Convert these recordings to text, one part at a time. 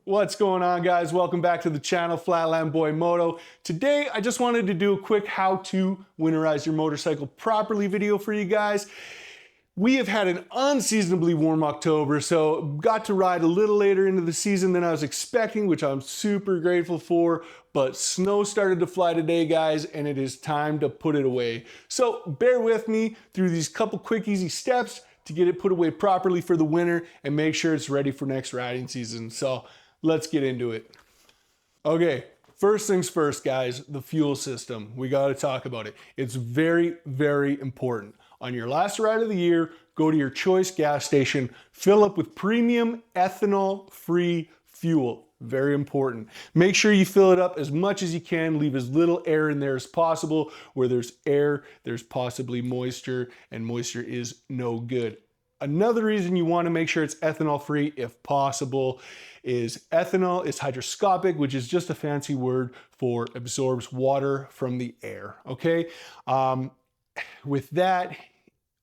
What's going on, guys? Welcome back to the channel, Flatland Boy Moto. Today, I just wanted to do a quick how to winterize your motorcycle properly video for you guys. We have had an unseasonably warm October, so got to ride a little later into the season than I was expecting, which I'm super grateful for, but snow started to fly today, guys, and it is time to put it away. So bear with me through these couple quick, easy steps to get it put away properly for the winter and make sure it's ready for next riding season. So let's get into it. Okay, first things first, guys, the fuel system. We got to talk about it. It's very, very important. On your last ride of the year, go to your choice gas station, fill up with premium ethanol-free fuel. Very important. Make sure you fill it up as much as you can. Leave as little air in there as possible. Where there's air, there's possibly moisture, and moisture is no good. Another reason you want to make sure it's ethanol free, if possible, is ethanol is hygroscopic, which is just a fancy word for absorbs water from the air. Okay. With that,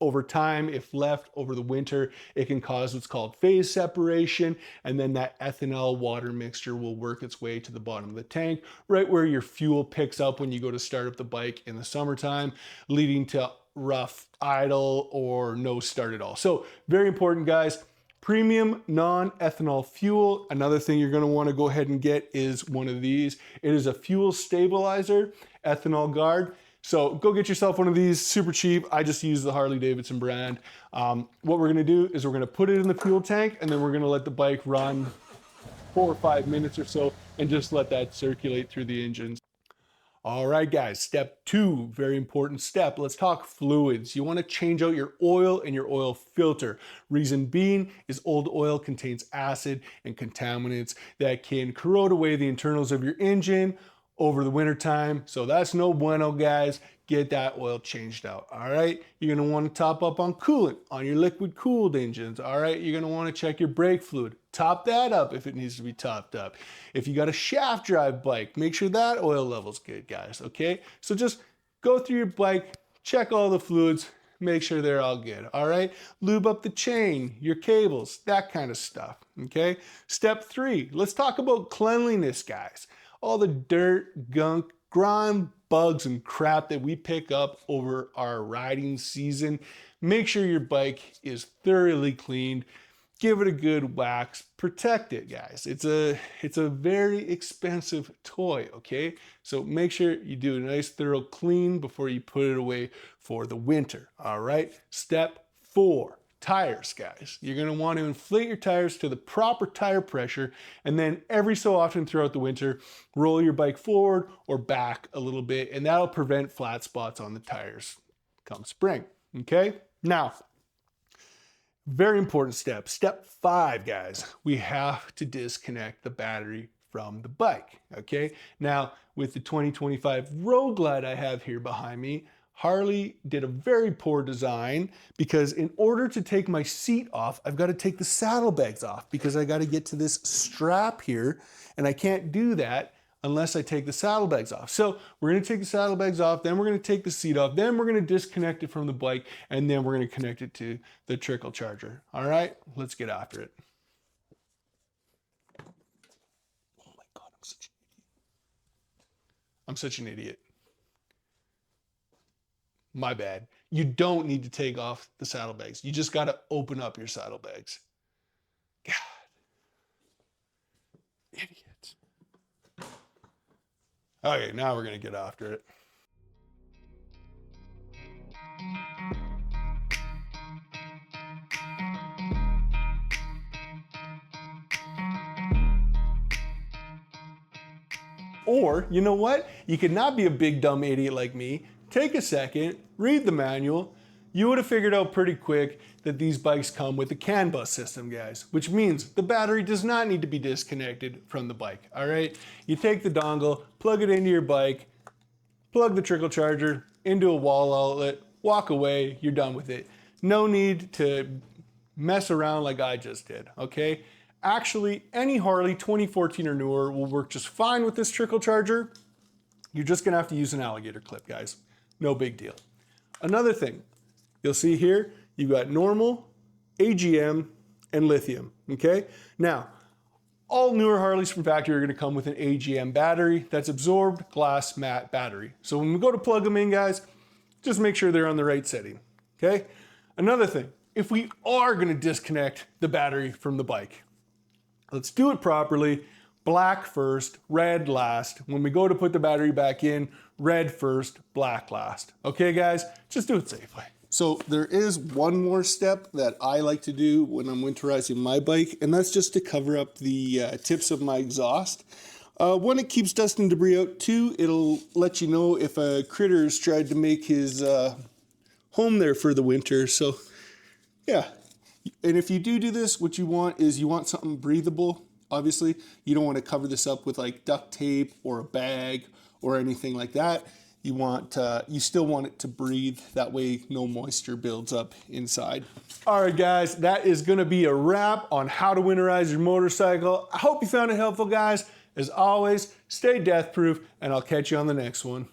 over time, if left over the winter, it can cause what's called phase separation, and then that ethanol water mixture will work its way to the bottom of the tank, right where your fuel picks up when you go to start up the bike in the summertime, leading to rough idle or no start at all. So very important, guys. Premium non-ethanol fuel. Another thing you're going to want to go ahead and get is one of these. It is a fuel stabilizer, ethanol guard. So go get yourself one of these, super cheap. I just use the Harley-Davidson brand. What we're gonna do is we're gonna put it in the fuel tank and then we're gonna let the bike run 4 or 5 minutes or so and just let that circulate through the engines. All right, guys, step 2, very important step. Let's talk fluids. You wanna change out your oil and your oil filter. Reason being is old oil contains acid and contaminants that can corrode away the internals of your engine over the winter time. So that's no bueno, guys. Get that oil changed out. All right. You're going to want to top up on coolant on your liquid cooled engines. All right. You're going to want to check your brake fluid. Top that up if it needs to be topped up. If you got a shaft drive bike, make sure that oil level's good, guys. Okay. So just go through your bike, check all the fluids, make sure they're all good. All right. Lube up the chain, your cables, that kind of stuff. Okay. Step 3, let's talk about cleanliness, guys. All the dirt, gunk, grime, bugs, and crap that we pick up over our riding season. Make sure your bike is thoroughly cleaned. Give it a good wax. Protect it, guys. It's a very expensive toy, okay? So make sure you do a nice thorough clean before you put it away for the winter, all right? Step 4. Tires, guys. You're going to want to inflate your tires to the proper tire pressure, and then every so often throughout the winter, roll your bike forward or back a little bit, and that'll prevent flat spots on the tires come spring. Okay? Now, very important step. Step 5, guys. We have to disconnect the battery from the bike. Okay? Now, with the 2025 Road Glide I have here behind me, Harley did a very poor design because in order to take my seat off, I've got to take the saddlebags off because I got to get to this strap here, and I can't do that unless I take the saddlebags off. So we're going to take the saddlebags off, then we're going to take the seat off, then we're going to disconnect it from the bike, and then we're going to connect it to the Trickle charger. All right, let's get after it. Oh my God, I'm such an idiot. My bad. You don't need to take off the saddlebags. You just got to open up your saddlebags. God. Idiots. Okay, now we're going to get after it. Or, you know what? You could not be a big dumb idiot like me. Take a second, read the manual. You would have figured out pretty quick that these bikes come with a CAN bus system, guys, which means the battery does not need to be disconnected from the bike, all right? You take the dongle, plug it into your bike, plug the Trickle charger into a wall outlet, walk away, you're done with it. No need to mess around like I just did, okay? Actually, any Harley 2014 or newer will work just fine with this Trickle charger. You're just gonna have to use an alligator clip, guys. No big deal. Another thing, you'll see here, you've got normal, AGM, and lithium, okay? Now, all newer Harleys from factory are gonna come with an AGM battery. That's absorbed glass matte battery. So when we go to plug them in, guys, just make sure they're on the right setting, okay? Another thing, if we are gonna disconnect the battery from the bike, let's do it properly. Black first, red last. When we go to put the battery back in, red first, black last. Okay, guys, just do it safely. So there is one more step that I like to do when I'm winterizing my bike, and that's just to cover up the tips of my exhaust. One, it keeps dust and debris out. Two, it'll let you know if a critter's tried to make his home there for the winter. So yeah, and if you do this, what you want is you want something breathable. Obviously, you don't want to cover this up with like duct tape or a bag or anything like that. You still want it to breathe. That way no moisture builds up inside. All right, guys, that is gonna be a wrap on how to winterize your motorcycle. I hope you found it helpful, guys. As always, stay death proof, and I'll catch you on the next one.